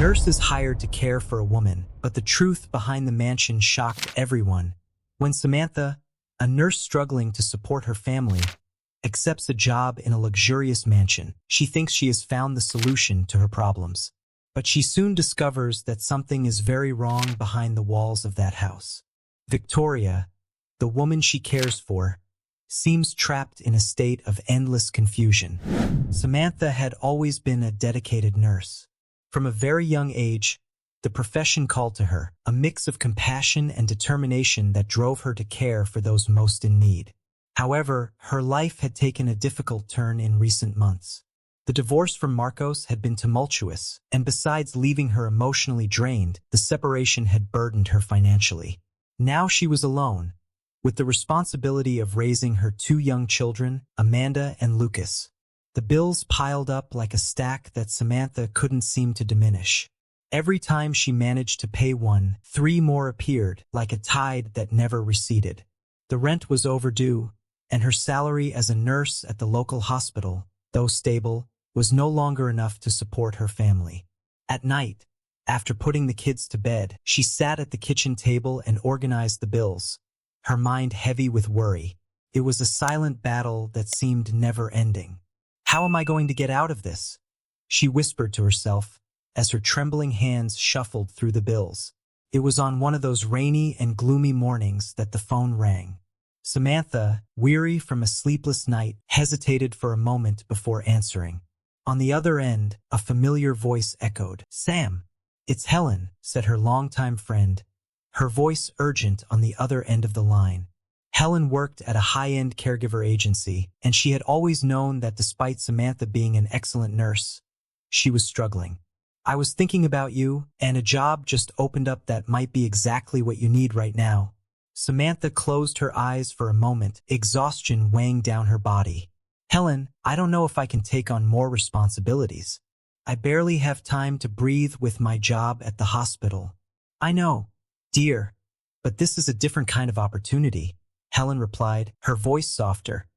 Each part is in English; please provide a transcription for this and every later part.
nurse is hired to care for a woman, but the truth behind the mansion shocked everyone. When Samantha, a nurse struggling to support her family, accepts a job in a luxurious mansion, she thinks she has found the solution to her problems. But she soon discovers that something is very wrong behind the walls of that house. Victoria, the woman she cares for, seems trapped in a state of endless confusion. Samantha had always been a dedicated nurse. From a very young age, the profession called to her, a mix of compassion and determination that drove her to care for those most in need. However, her life had taken a difficult turn in recent months. The divorce from Marcos had been tumultuous, and besides leaving her emotionally drained, the separation had burdened her financially. Now she was alone, with the responsibility of raising her two young children, Amanda and Lucas. The bills piled up like a stack that Samantha couldn't seem to diminish. Every time she managed to pay one, three more appeared, like a tide that never receded. The rent was overdue, and her salary as a nurse at the local hospital, though stable, was no longer enough to support her family. At night, after putting the kids to bed, she sat at the kitchen table and organized the bills, her mind heavy with worry. It was a silent battle that seemed never-ending. "How am I going to get out of this?" she whispered to herself as her trembling hands shuffled through the bills. It was on one of those rainy and gloomy mornings that the phone rang. Samantha, weary from a sleepless night, hesitated for a moment before answering. On the other end, a familiar voice echoed. "Sam, it's Helen," said her longtime friend, her voice urgent on the other end of the line. Helen worked at a high-end caregiver agency, and she had always known that despite Samantha being an excellent nurse, she was struggling. "I was thinking about you, and a job just opened up that might be exactly what you need right now." Samantha closed her eyes for a moment, exhaustion weighing down her body. "Helen, I don't know if I can take on more responsibilities. I barely have time to breathe with my job at the hospital." "I know, dear, but this is a different kind of opportunity," Helen replied, her voice softer,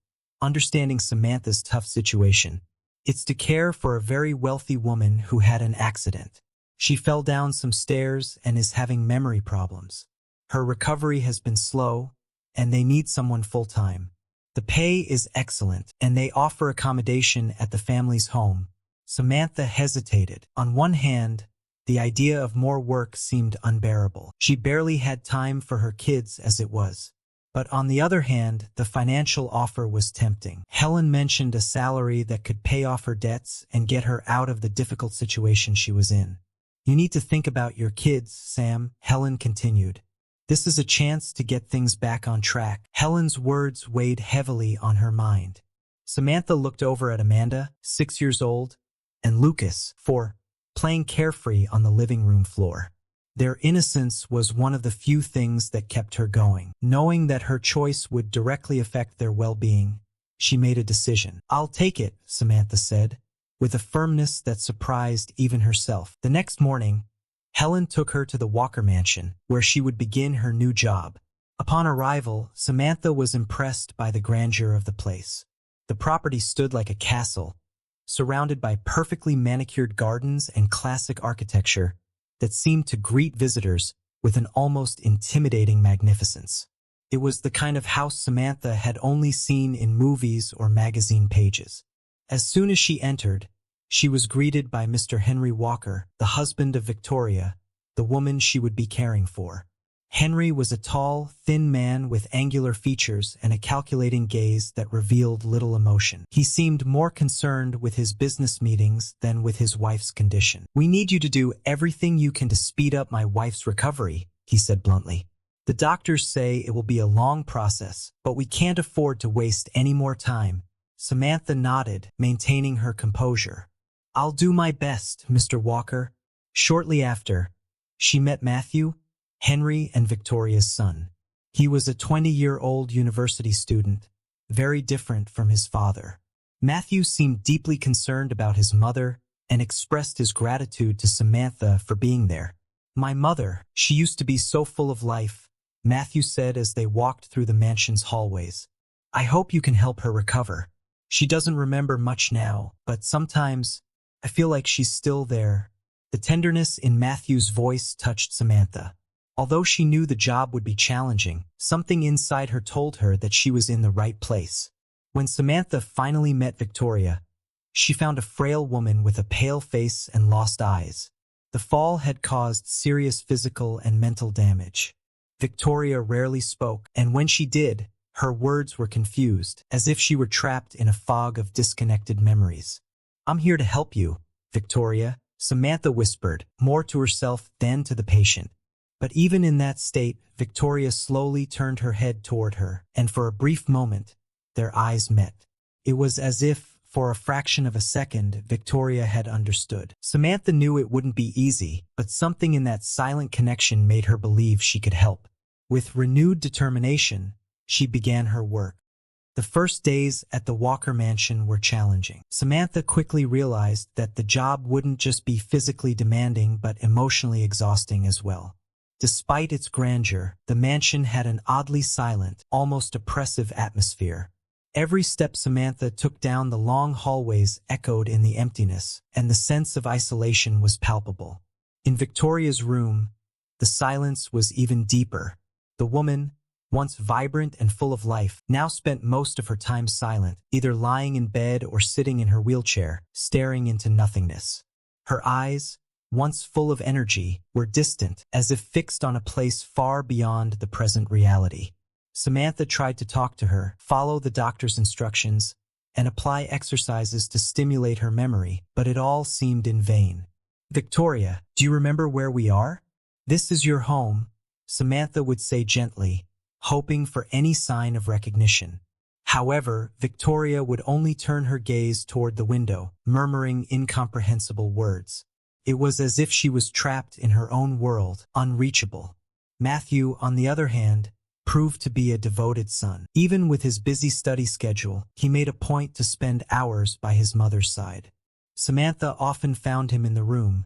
understanding Samantha's tough situation. "It's to care for a very wealthy woman who had an accident. She fell down some stairs and is having memory problems. Her recovery has been slow, and they need someone full-time. The pay is excellent, and they offer accommodation at the family's home." Samantha hesitated. On one hand, the idea of more work seemed unbearable. She barely had time for her kids as it was. But on the other hand, the financial offer was tempting. Helen mentioned a salary that could pay off her debts and get her out of the difficult situation she was in. "You need to think about your kids, Sam," Helen continued. "This is a chance to get things back on track." Helen's words weighed heavily on her mind. Samantha looked over at Amanda, 6 years old, and Lucas, 4, playing carefree on the living room floor. Their innocence was one of the few things that kept her going. Knowing that her choice would directly affect their well-being, she made a decision. "I'll take it," Samantha said, with a firmness that surprised even herself. The next morning, Helen took her to the Walker Mansion, where she would begin her new job. Upon arrival, Samantha was impressed by the grandeur of the place. The property stood like a castle, surrounded by perfectly manicured gardens and classic architecture that seemed to greet visitors with an almost intimidating magnificence. It was the kind of house Samantha had only seen in movies or magazine pages. As soon as she entered, she was greeted by Mr. Henry Walker, the husband of Victoria, the woman she would be caring for. Henry was a tall, thin man with angular features and a calculating gaze that revealed little emotion. He seemed more concerned with his business meetings than with his wife's condition. "We need you to do everything you can to speed up my wife's recovery," he said bluntly. "The doctors say it will be a long process, but we can't afford to waste any more time." Samantha nodded, maintaining her composure. "I'll do my best, Mr. Walker." Shortly after, she met Matthew, Henry and Victoria's son. He was a 20-year-old university student, very different from his father. Matthew seemed deeply concerned about his mother and expressed his gratitude to Samantha for being there. "My mother, she used to be so full of life," Matthew said as they walked through the mansion's hallways. "I hope you can help her recover. She doesn't remember much now, but sometimes I feel like she's still there." The tenderness in Matthew's voice touched Samantha. Although she knew the job would be challenging, something inside her told her that she was in the right place. When Samantha finally met Victoria, she found a frail woman with a pale face and lost eyes. The fall had caused serious physical and mental damage. Victoria rarely spoke, and when she did, her words were confused, as if she were trapped in a fog of disconnected memories. "I'm here to help you, Victoria," Samantha whispered, more to herself than to the patient. But even in that state, Victoria slowly turned her head toward her, and for a brief moment, their eyes met. It was as if, for a fraction of a second, Victoria had understood. Samantha knew it wouldn't be easy, but something in that silent connection made her believe she could help. With renewed determination, she began her work. The first days at the Walker mansion were challenging. Samantha quickly realized that the job wouldn't just be physically demanding but emotionally exhausting as well. Despite its grandeur, the mansion had an oddly silent, almost oppressive atmosphere. Every step Samantha took down the long hallways echoed in the emptiness, and the sense of isolation was palpable. In Victoria's room, the silence was even deeper. The woman, once vibrant and full of life, now spent most of her time silent, either lying in bed or sitting in her wheelchair, staring into nothingness. Her eyes, once full of energy, were distant, as if fixed on a place far beyond the present reality. Samantha tried to talk to her, follow the doctor's instructions, and apply exercises to stimulate her memory, but it all seemed in vain. "Victoria, do you remember where we are? This is your home," Samantha would say gently, hoping for any sign of recognition. However, Victoria would only turn her gaze toward the window, murmuring incomprehensible words. It was as if she was trapped in her own world, unreachable. Matthew, on the other hand, proved to be a devoted son. Even with his busy study schedule, he made a point to spend hours by his mother's side. Samantha often found him in the room,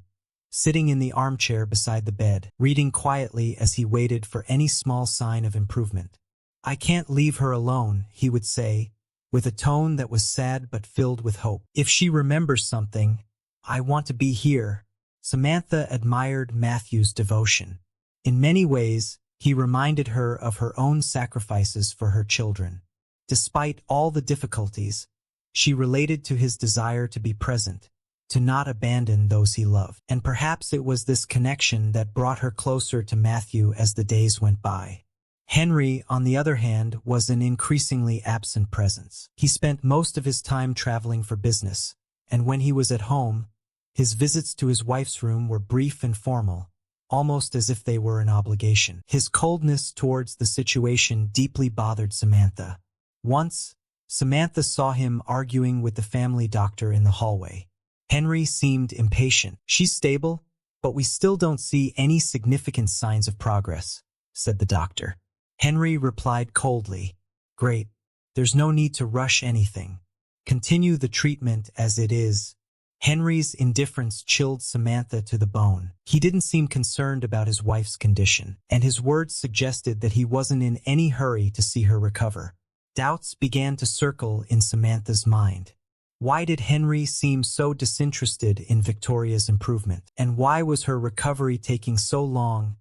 sitting in the armchair beside the bed, reading quietly as he waited for any small sign of improvement. "I can't leave her alone," he would say, with a tone that was sad but filled with hope. "If she remembers something, I want to be here." Samantha admired Matthew's devotion. In many ways, he reminded her of her own sacrifices for her children. Despite all the difficulties, she related to his desire to be present, to not abandon those he loved. And perhaps it was this connection that brought her closer to Matthew as the days went by. Henry, on the other hand, was an increasingly absent presence. He spent most of his time traveling for business, and when he was at home, his visits to his wife's room were brief and formal, almost as if they were an obligation. His coldness towards the situation deeply bothered Samantha. Once, Samantha saw him arguing with the family doctor in the hallway. Henry seemed impatient. "She's stable, but we still don't see any significant signs of progress," said the doctor. Henry replied coldly, "Great. There's no need to rush anything. Continue the treatment as it is." Henry's indifference chilled Samantha to the bone. He didn't seem concerned about his wife's condition, and his words suggested that he wasn't in any hurry to see her recover. Doubts began to circle in Samantha's mind. Why did Henry seem so disinterested in Victoria's improvement? And why was her recovery taking so long,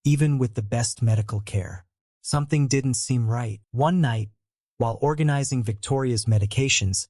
even with the best medical care? Something didn't seem right. One night, while organizing Victoria's medications,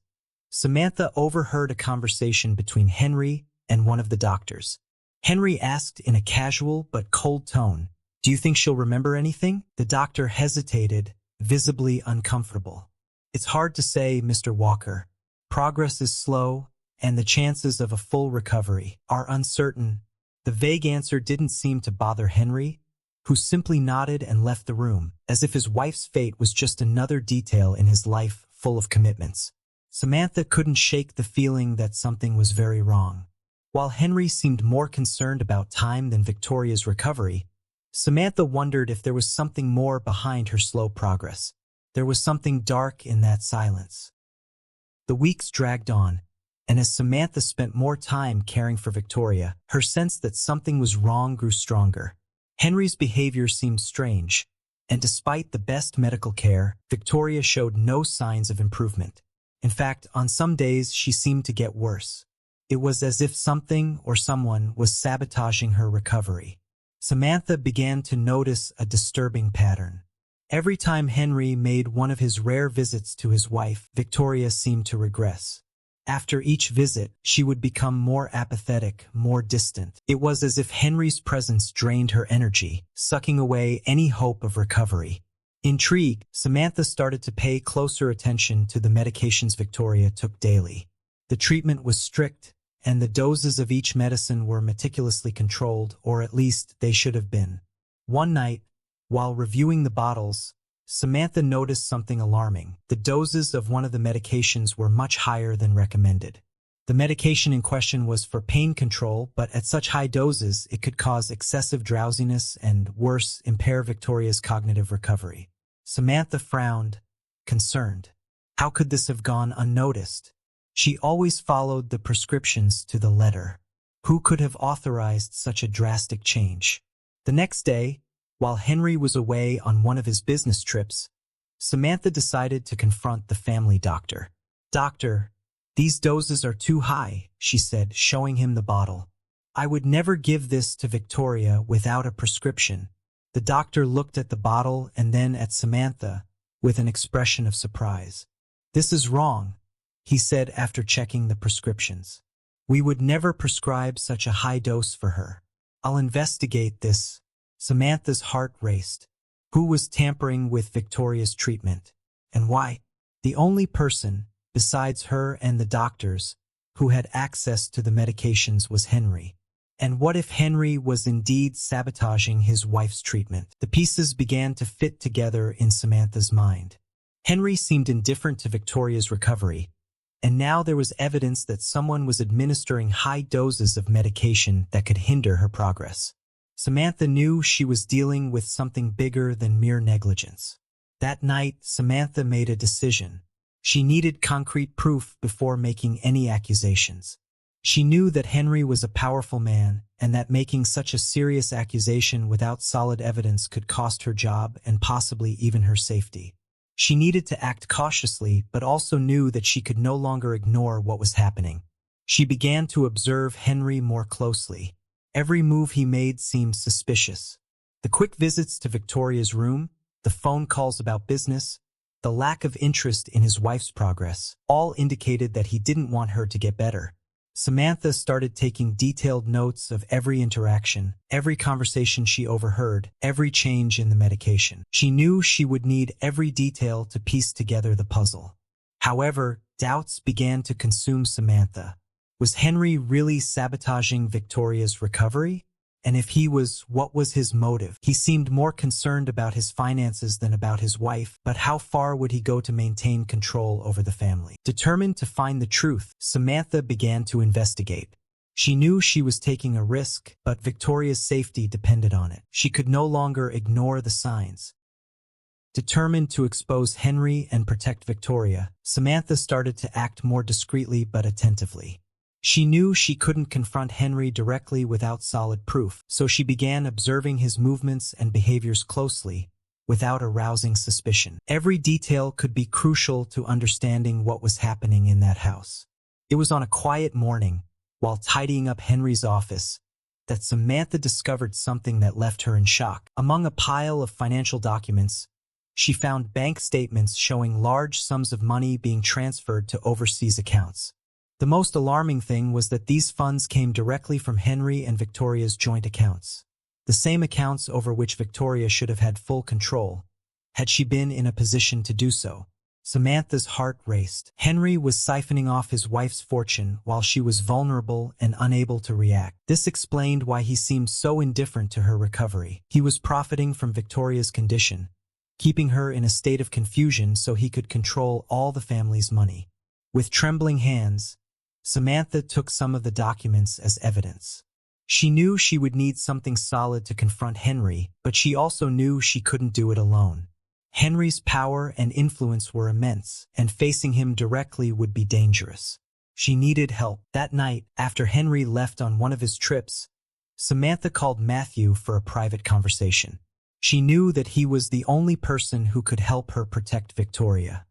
Samantha overheard a conversation between Henry and one of the doctors. Henry asked in a casual but cold tone, "Do you think she'll remember anything?" The doctor hesitated, visibly uncomfortable. "It's hard to say, Mr. Walker. Progress is slow, and the chances of a full recovery are uncertain." The vague answer didn't seem to bother Henry, who simply nodded and left the room, as if his wife's fate was just another detail in his life full of commitments. Samantha couldn't shake the feeling that something was very wrong. While Henry seemed more concerned about time than Victoria's recovery, Samantha wondered if there was something more behind her slow progress. There was something dark in that silence. The weeks dragged on, and as Samantha spent more time caring for Victoria, her sense that something was wrong grew stronger. Henry's behavior seemed strange, and despite the best medical care, Victoria showed no signs of improvement. In fact, on some days she seemed to get worse. It was as if something or someone was sabotaging her recovery. Samantha began to notice a disturbing pattern. Every time Henry made one of his rare visits to his wife, Victoria seemed to regress. After each visit, she would become more apathetic, more distant. It was as if Henry's presence drained her energy, sucking away any hope of recovery. Intrigued, Samantha started to pay closer attention to the medications Victoria took daily. The treatment was strict, and the doses of each medicine were meticulously controlled, or at least they should have been. One night, while reviewing the bottles, Samantha noticed something alarming. The doses of one of the medications were much higher than recommended. The medication in question was for pain control, but at such high doses, it could cause excessive drowsiness and, worse, impair Victoria's cognitive recovery. Samantha frowned, concerned. How could this have gone unnoticed? She always followed the prescriptions to the letter. Who could have authorized such a drastic change? The next day, while Henry was away on one of his business trips, Samantha decided to confront the family doctor. "Doctor, these doses are too high," she said, showing him the bottle. "I would never give this to Victoria without a prescription." The doctor looked at the bottle and then at Samantha with an expression of surprise. "This is wrong," he said after checking the prescriptions. "We would never prescribe such a high dose for her. I'll investigate this." Samantha's heart raced. Who was tampering with Victoria's treatment? And why? The only person, besides her and the doctors, who had access to the medications was Henry. And what if Henry was indeed sabotaging his wife's treatment? The pieces began to fit together in Samantha's mind. Henry seemed indifferent to Victoria's recovery, and now there was evidence that someone was administering high doses of medication that could hinder her progress. Samantha knew she was dealing with something bigger than mere negligence. That night, Samantha made a decision. She needed concrete proof before making any accusations. She knew that Henry was a powerful man, and that making such a serious accusation without solid evidence could cost her job and possibly even her safety. She needed to act cautiously, but also knew that she could no longer ignore what was happening. She began to observe Henry more closely. Every move he made seemed suspicious. The quick visits to Victoria's room, the phone calls about business, the lack of interest in his wife's progress, all indicated that he didn't want her to get better. Samantha started taking detailed notes of every interaction, every conversation she overheard, every change in the medication. She knew she would need every detail to piece together the puzzle. However, doubts began to consume Samantha. Was Henry really sabotaging Victoria's recovery? And if he was, what was his motive? He seemed more concerned about his finances than about his wife, but how far would he go to maintain control over the family? Determined to find the truth, Samantha began to investigate. She knew she was taking a risk, but Victoria's safety depended on it. She could no longer ignore the signs. Determined to expose Henry and protect Victoria, Samantha started to act more discreetly but attentively. She knew she couldn't confront Henry directly without solid proof, so she began observing his movements and behaviors closely, without arousing suspicion. Every detail could be crucial to understanding what was happening in that house. It was on a quiet morning, while tidying up Henry's office, that Samantha discovered something that left her in shock. Among a pile of financial documents, she found bank statements showing large sums of money being transferred to overseas accounts. The most alarming thing was that these funds came directly from Henry and Victoria's joint accounts, the same accounts over which Victoria should have had full control, had she been in a position to do so. Samantha's heart raced. Henry was siphoning off his wife's fortune while she was vulnerable and unable to react. This explained why he seemed so indifferent to her recovery. He was profiting from Victoria's condition, keeping her in a state of confusion so he could control all the family's money. With trembling hands, Samantha took some of the documents as evidence. She knew she would need something solid to confront Henry, but she also knew she couldn't do it alone. Henry's power and influence were immense, and facing him directly would be dangerous. She needed help. That night, after Henry left on one of his trips, Samantha called Matthew for a private conversation. She knew that he was the only person who could help her protect Victoria.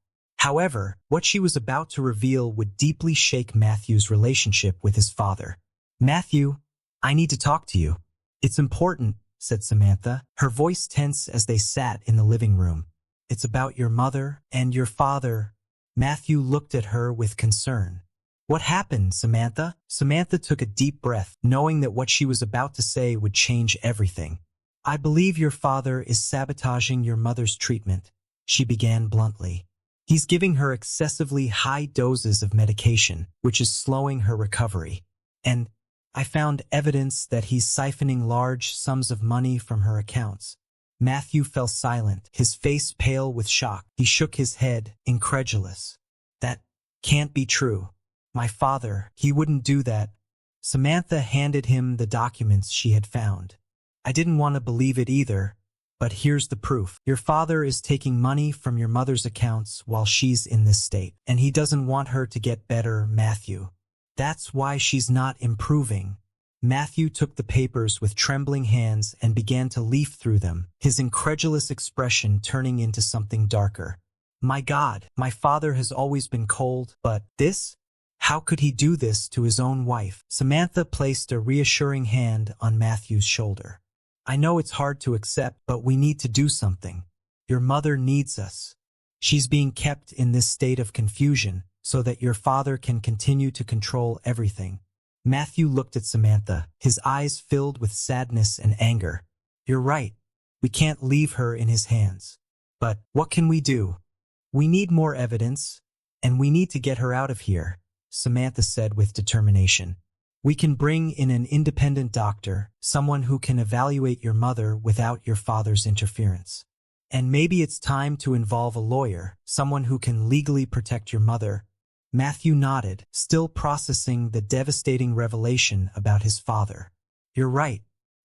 However, what she was about to reveal would deeply shake Matthew's relationship with his father. "Matthew, I need to talk to you. It's important," said Samantha, her voice tense as they sat in the living room. "It's about your mother and your father." Matthew looked at her with concern. "What happened, Samantha?" Samantha took a deep breath, knowing that what she was about to say would change everything. "I believe your father is sabotaging your mother's treatment," she began bluntly. "He's giving her excessively high doses of medication, which is slowing her recovery. And I found evidence that he's siphoning large sums of money from her accounts." Matthew fell silent, his face pale with shock. He shook his head, incredulous. "That can't be true. My father, he wouldn't do that." Samantha handed him the documents she had found. "I didn't want to believe it either, but here's the proof. Your father is taking money from your mother's accounts while she's in this state, and he doesn't want her to get better, Matthew. That's why she's not improving." Matthew took the papers with trembling hands and began to leaf through them, his incredulous expression turning into something darker. "My God, my father has always been cold, but this? How could he do this to his own wife?" Samantha placed a reassuring hand on Matthew's shoulder. "I know it's hard to accept, but we need to do something. Your mother needs us. She's being kept in this state of confusion so that your father can continue to control everything." Matthew looked at Samantha, his eyes filled with sadness and anger. "You're right. We can't leave her in his hands. But what can we do? We need more evidence, and we need to get her out of here," Samantha said with determination. "We can bring in an independent doctor, someone who can evaluate your mother without your father's interference. And maybe it's time to involve a lawyer, someone who can legally protect your mother." Matthew nodded, still processing the devastating revelation about his father. "You're right.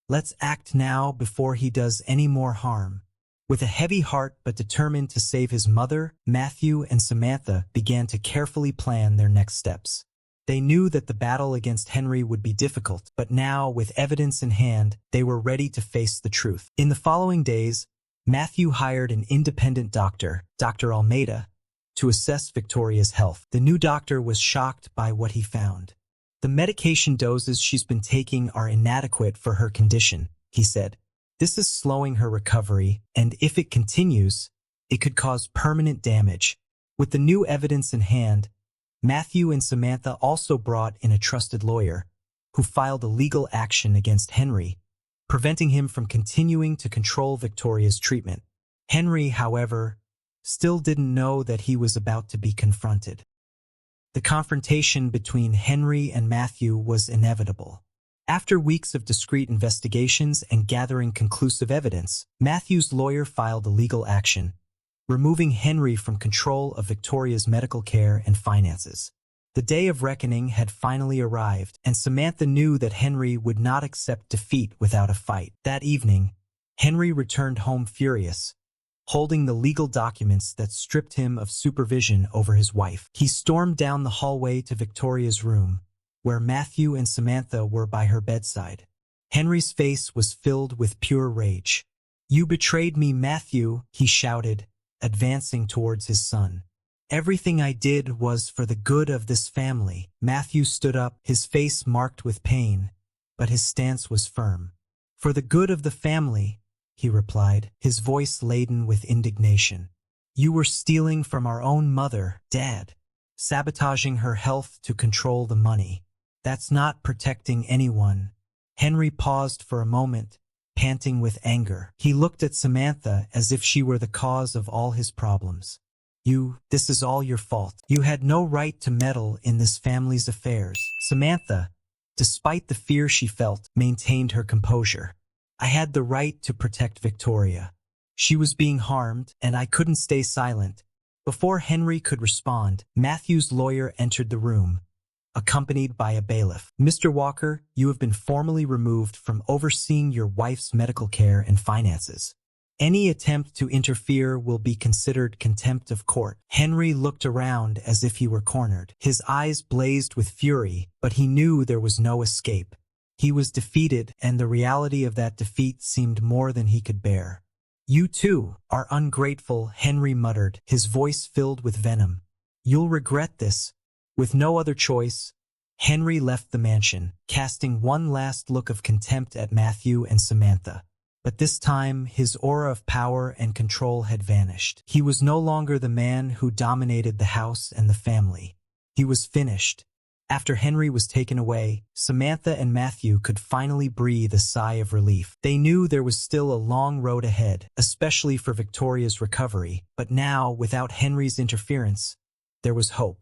Let's act now before he does any more harm." With a heavy heart but determined to save his mother, Matthew and Samantha began to carefully plan their next steps. They knew that the battle against Henry would be difficult, but now, with evidence in hand, they were ready to face the truth. In the following days, Matthew hired an independent doctor, Dr. Almeida, to assess Victoria's health. The new doctor was shocked by what he found. "The medication doses she's been taking are inadequate for her condition," he said. "This is slowing her recovery, and if it continues, it could cause permanent damage." With the new evidence in hand, Matthew and Samantha also brought in a trusted lawyer, who filed a legal action against Henry, preventing him from continuing to control Victoria's treatment. Henry, however, still didn't know that he was about to be confronted. The confrontation between Henry and Matthew was inevitable. After weeks of discreet investigations and gathering conclusive evidence, Matthew's lawyer filed a legal action, removing Henry from control of Victoria's medical care and finances. The day of reckoning had finally arrived, and Samantha knew that Henry would not accept defeat without a fight. That evening, Henry returned home furious, holding the legal documents that stripped him of supervision over his wife. He stormed down the hallway to Victoria's room, where Matthew and Samantha were by her bedside. Henry's face was filled with pure rage. "You betrayed me, Matthew," he shouted, advancing towards his son. "Everything I did was for the good of this family." Matthew stood up, his face marked with pain, but his stance was firm. "For the good of the family," he replied, his voice laden with indignation. "You were stealing from our own mother, Dad, sabotaging her health to control the money. That's not protecting anyone." Henry paused for a moment, panting with anger. He looked at Samantha as if she were the cause of all his problems. This is all your fault. You had no right to meddle in this family's affairs." Samantha, despite the fear she felt, maintained her composure. "I had the right to protect Victoria. She was being harmed, and I couldn't stay silent." Before Henry could respond, Matthew's lawyer entered the room, accompanied by a bailiff. "Mr. Walker, you have been formally removed from overseeing your wife's medical care and finances. Any attempt to interfere will be considered contempt of court." Henry looked around as if he were cornered. His eyes blazed with fury, but he knew there was no escape. He was defeated, and the reality of that defeat seemed more than he could bear. "You too are ungrateful," Henry muttered, his voice filled with venom. "You'll regret this." With no other choice, Henry left the mansion, casting one last look of contempt at Matthew and Samantha. But this time, his aura of power and control had vanished. He was no longer the man who dominated the house and the family. He was finished. After Henry was taken away, Samantha and Matthew could finally breathe a sigh of relief. They knew there was still a long road ahead, especially for Victoria's recovery, but now, without Henry's interference, there was hope.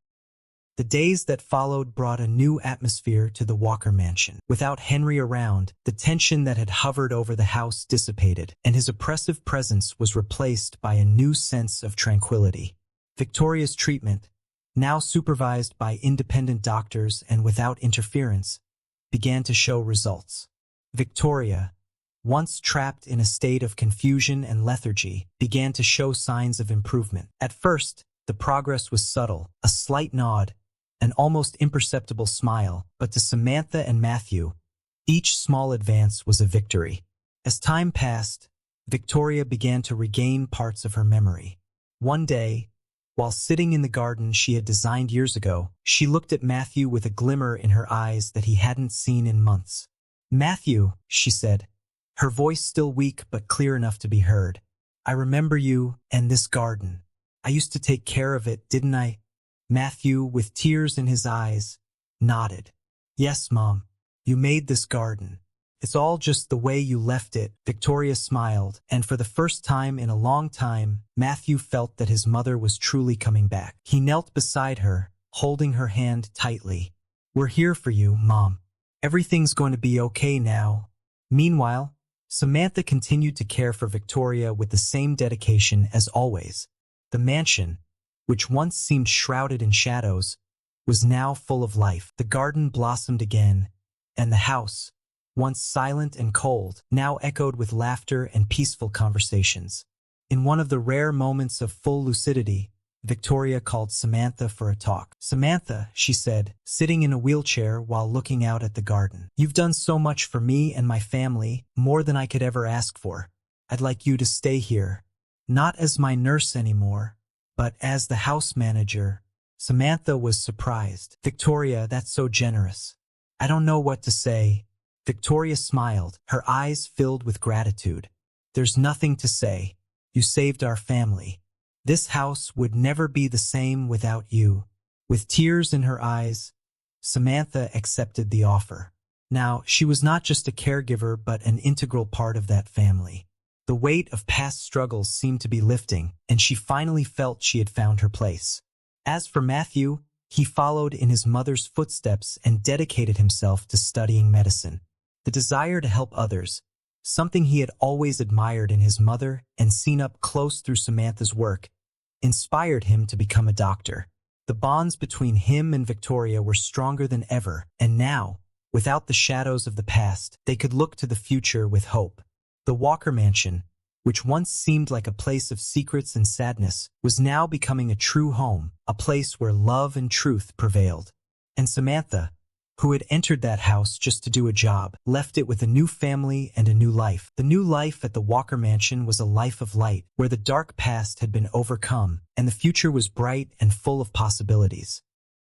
The days that followed brought a new atmosphere to the Walker mansion. Without Henry around, the tension that had hovered over the house dissipated, and his oppressive presence was replaced by a new sense of tranquility. Victoria's treatment, now supervised by independent doctors and without interference, began to show results. Victoria, once trapped in a state of confusion and lethargy, began to show signs of improvement. At first, the progress was subtle, a slight nod, an almost imperceptible smile, but to Samantha and Matthew, each small advance was a victory. As time passed, Victoria began to regain parts of her memory. One day, while sitting in the garden she had designed years ago, she looked at Matthew with a glimmer in her eyes that he hadn't seen in months. "Matthew," she said, her voice still weak but clear enough to be heard, "I remember you and this garden. I used to take care of it, didn't I?" Matthew, with tears in his eyes, nodded. "Yes, Mom. You made this garden. It's all just the way you left it." Victoria smiled, and for the first time in a long time, Matthew felt that his mother was truly coming back. He knelt beside her, holding her hand tightly. "We're here for you, Mom. Everything's going to be okay now." Meanwhile, Samantha continued to care for Victoria with the same dedication as always. The mansion, which once seemed shrouded in shadows, was now full of life. The garden blossomed again, and the house, once silent and cold, now echoed with laughter and peaceful conversations. In one of the rare moments of full lucidity, Victoria called Samantha for a talk. "Samantha," she said, sitting in a wheelchair while looking out at the garden, "you've done so much for me and my family, more than I could ever ask for. I'd like you to stay here, not as my nurse anymore, but as the house manager." Samantha was surprised. "Victoria, that's so generous." "I don't know what to say." Victoria smiled, her eyes filled with gratitude. "There's nothing to say. You saved our family. This house would never be the same without you." With tears in her eyes, Samantha accepted the offer. Now, she was not just a caregiver but an integral part of that family. The weight of past struggles seemed to be lifting, and she finally felt she had found her place. As for Matthew, he followed in his mother's footsteps and dedicated himself to studying medicine. The desire to help others, something he had always admired in his mother and seen up close through Samantha's work, inspired him to become a doctor. The bonds between him and Victoria were stronger than ever, and now, without the shadows of the past, they could look to the future with hope. The Walker mansion, which once seemed like a place of secrets and sadness, was now becoming a true home, a place where love and truth prevailed. And Samantha, who had entered that house just to do a job, left it with a new family and a new life. The new life at the Walker mansion was a life of light, where the dark past had been overcome, and the future was bright and full of possibilities.